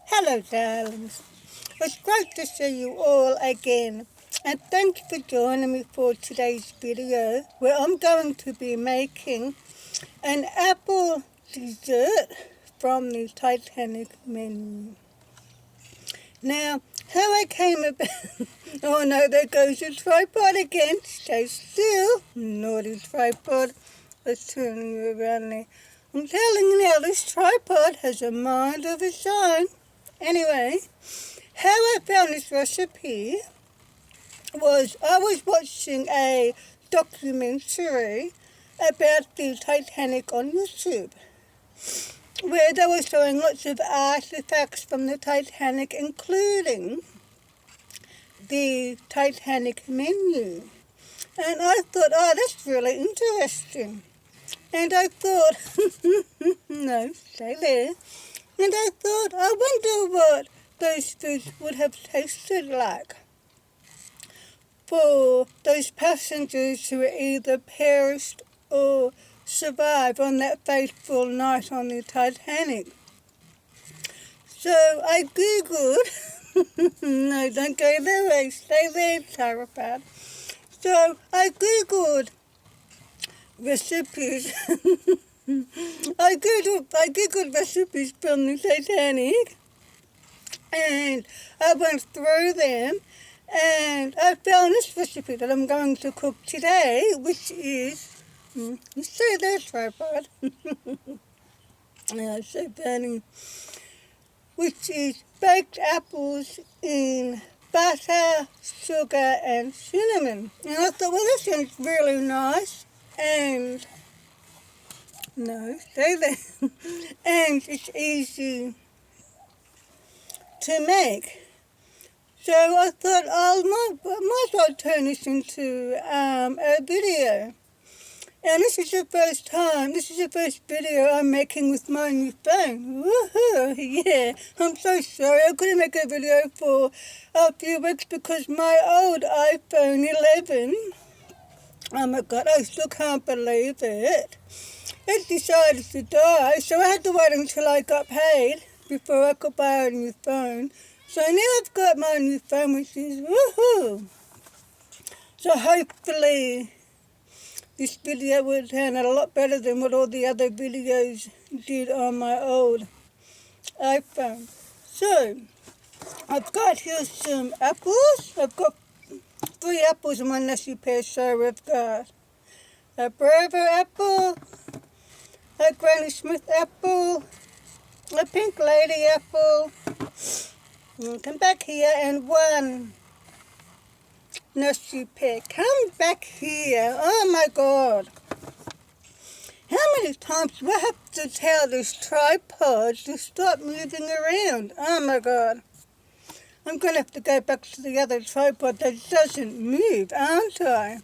Hello, darlings. It's great to see you all again. And thank you for joining me for today's video, where I'm going to be making an apple dessert from the Titanic menu. Now, how I came about... oh no, there goes the tripod again. Stay still. Naughty tripod. Let's turn you around there. I'm telling you now, this tripod has a mind of its own. Anyway, how I found this recipe was I was watching a documentary about the Titanic on YouTube, where they were showing lots of artifacts from the Titanic, including the Titanic menu. And I thought, oh, that's really interesting. And I thought, no, stay there. And I thought, I wonder what those foods would have tasted like for those passengers who were either perished or survived on that fateful night on the Titanic. So I Googled, no, don't go that way, stay there, terrified. So I Googled recipes. I googled recipes from the Titanic, and I went through them, and I found this recipe that I'm going to cook today, which is, you see that tripod? Yeah, so funny. Which is baked apples in butter, sugar, and cinnamon. And I thought, well, this sounds really nice, and no, stay there. And it's easy to make. So I thought, I might as well turn this into a video. And this is the first video I'm making with my new phone. Woohoo, yeah. I'm so sorry, I couldn't make a video for a few weeks because my old iPhone 11, oh my God, I still can't believe it. It decided to die, so I had to wait until I got paid before I could buy a new phone. So now I've got my new phone, which is woohoo. So hopefully this video will turn out a lot better than what all the other videos did on my old iPhone. So I've got here some apples. I've got 3 apples in my nesty pear. So I've got a Bravo apple, a Granny Smith apple, a Pink Lady apple, and come back here, and 1 nesty pear. Come back here. Oh my God. How many times do I have to tell this tripod to stop moving around? Oh my God. I'm going to have to go back to the other tripod that doesn't move, aren't I?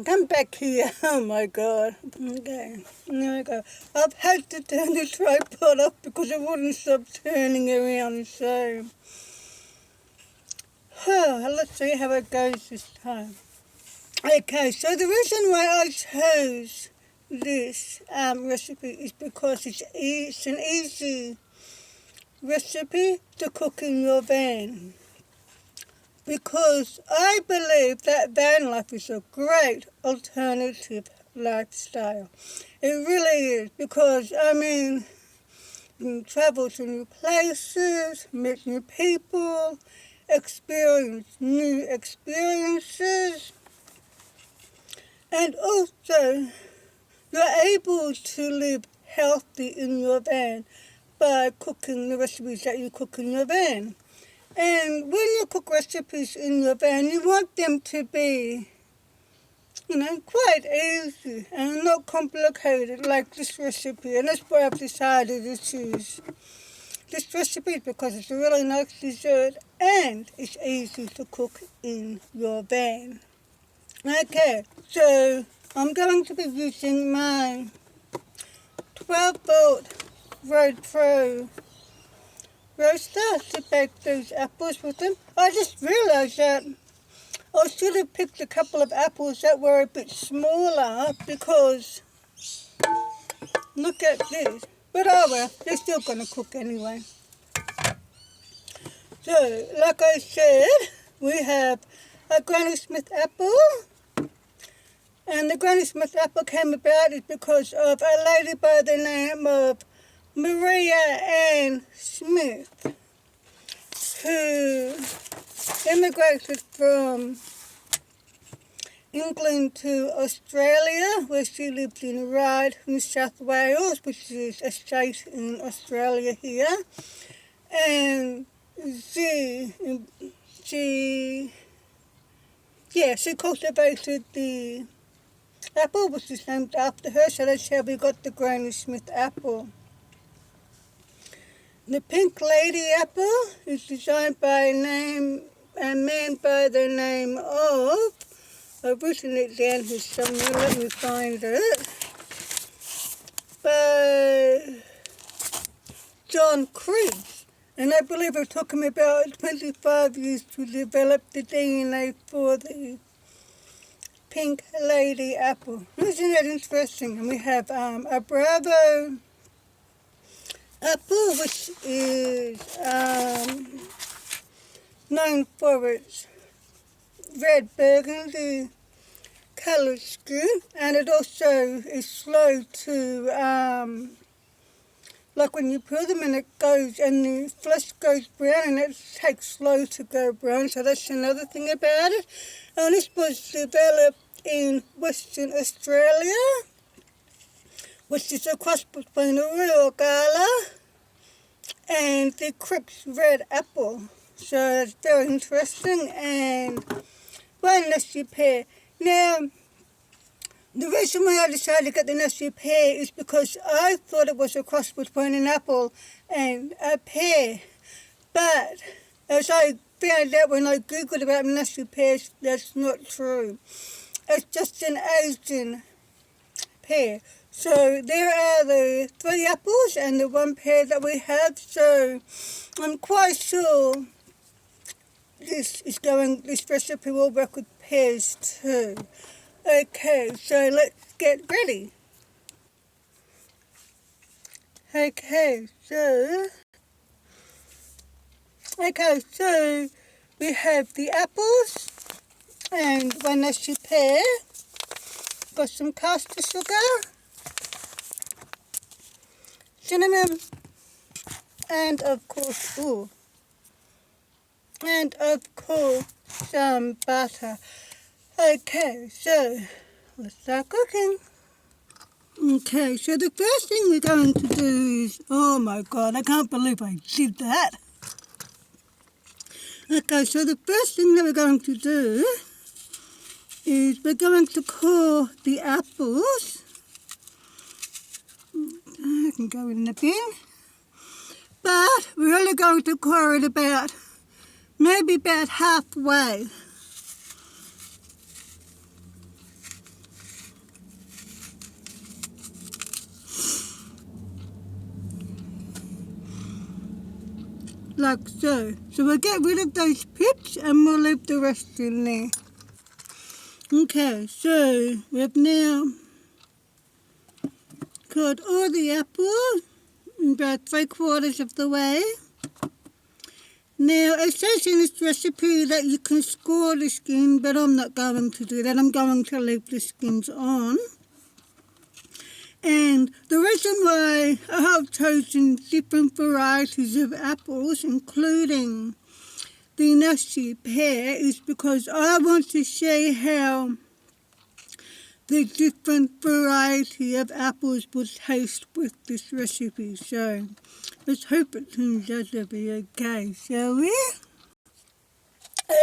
Come back here. Oh my God. Okay, there we go. I've had to turn the tripod off because it wouldn't stop turning around. So, let's see how it goes this time. Okay, so the reason why I chose this recipe is because it's an easy recipe to cook in your van. Because I believe that van life is a great alternative lifestyle. It really is. Because, I mean, you can travel to new places, meet new people, experience new experiences. And also, you're able to live healthy in your van by cooking the recipes that you cook in your van. And when you cook recipes in your van, you want them to be, quite easy and not complicated like this recipe. And that's why I've decided to choose this recipe, because it's a really nice dessert and it's easy to cook in your van. Okay, so I'm going to be using my 12-volt Road Pro roaster to bake those apples with them. I just realised that I should have picked a couple of apples that were a bit smaller, because look at this. But oh well, they're still gonna cook anyway. So, like I said, we have a Granny Smith apple. And the Granny Smith apple came about is because of a lady by the name of Maria Ann Smith, who immigrated from England to Australia, where she lived in Ryde, New South Wales, which is a state in Australia here. And she cultivated the apple, which is named after her, so that's how we got the Granny Smith apple. The Pink Lady apple is designed by a man by the name of, I've written it down here somewhere, let me find it, by John Creese. And I believe it took him about 25 years to develop the DNA for the Pink Lady apple. Isn't that interesting? And we have a Bravo apple, which is known for its red burgundy coloured skin, and it also is slow to, like when you peel them and it goes, and the flesh goes brown, and it takes slow to go brown, so that's another thing about it. And this was developed in Western Australia, which is a cross between the Royal Gala and the Crips Red Apple. So it's very interesting, and one nasty pear. Now, the reason why I decided to get the nasty pear is because I thought it was a cross between an apple and a pear. But as I found out when I googled about nasty pears, that's not true. It's just an Asian pear. So there are the 3 apples and the 1 pear that we have. So I'm quite sure this recipe will work with pears too. Okay, so let's get ready. Okay, so we have the apples and 1 nasty pear. Got some caster sugar, cinnamon, and of course, some butter. Okay, so let's start cooking. Okay, so the first thing we're going to do is, oh my God, I can't believe I did that. Okay, so the first thing that we're going to do is we're going to core the apples. I can go in the bin. But we're only going to core it maybe about halfway. Like so. So we'll get rid of those pips and we'll leave the rest in there. Okay, so we've now cut all the apples about 3/4 of the way. Now it says in this recipe that you can score the skin, but I'm not going to do that. I'm going to leave the skins on. And the reason why I have chosen different varieties of apples, including the nasty pear, is because I want to see how the different variety of apples will taste with this recipe. So let's hope it turns out to be okay, shall we?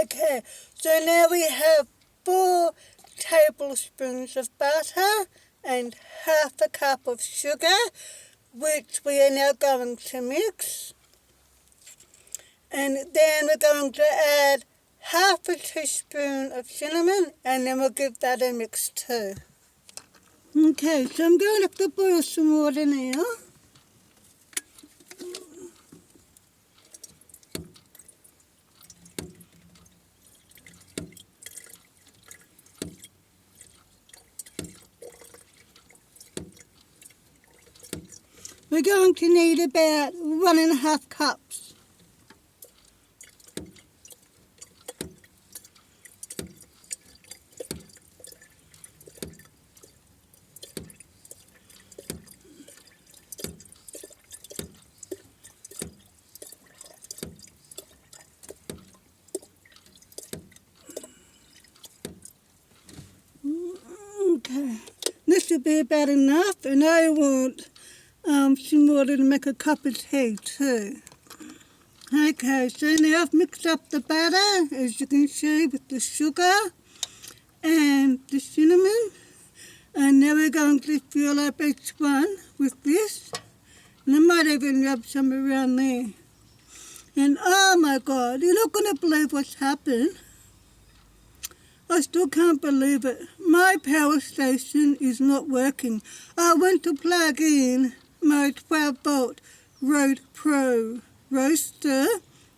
Okay, so now we have 4 tablespoons of butter and 1/2 cup of sugar, which we are now going to mix. And then we're going to add 1/2 teaspoon of cinnamon, and then we'll give that a mix too. Okay, so I'm going to have to boil some water now. We're going to need about 1.5 cups. Okay, this will be about enough, and I want some water to make a cup of tea too. Okay, so now I've mixed up the batter, as you can see, with the sugar and the cinnamon. And now we're going to fill up each one with this. And I might even rub some around there. And oh my God, you're not going to believe what's happened. I still can't believe it. My power station is not working. I went to plug in my 12-volt Rode Pro roaster,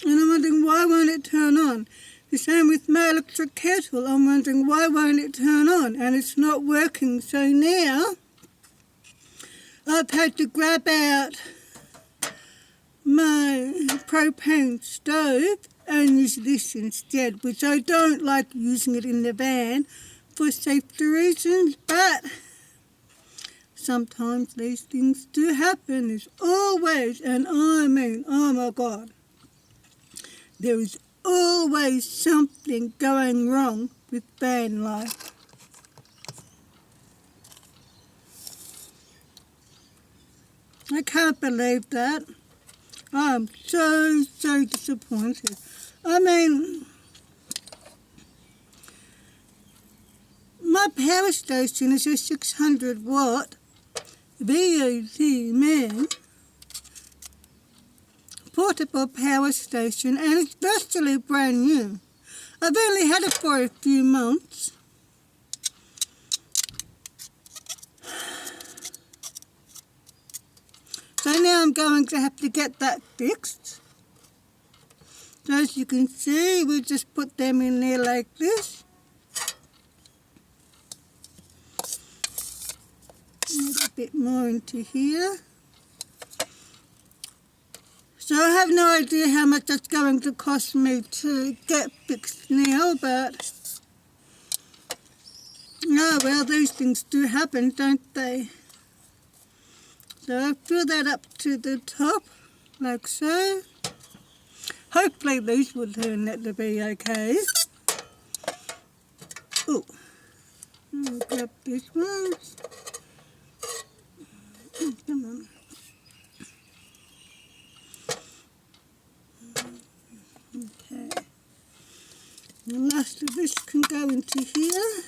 and I'm wondering why won't it turn on. The same with my electric kettle. I'm wondering why won't it turn on, and it's not working. So now I've had to grab out my propane stove and use this instead, which I don't like using it in the van for safety reasons, but sometimes these things do happen. There's always, and I mean, oh my God, there is always something going wrong with van life. I can't believe that. I'm so disappointed. I mean, my power station is a 600 watt VAT man portable power station, and it's virtually brand new. I've only had it for a few months. So now I'm going to have to get that fixed. So as you can see, we just put them in there like this. Add a bit more into here. So I have no idea how much that's going to cost me to get fixed now, but oh well, these things do happen, don't they? So I fill that up to the top, like so. Hopefully these will turn out to be okay. Oh, I'll grab this one. Come on. Okay. The last of this can go into here.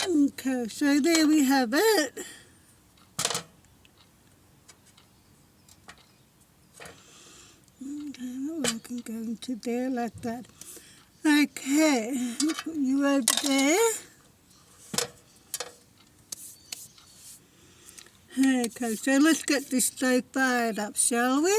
Okay, so there we have it. Okay, I can go into there like that. Okay, I'll put you over there. Okay, so let's get this stove fired up, shall we?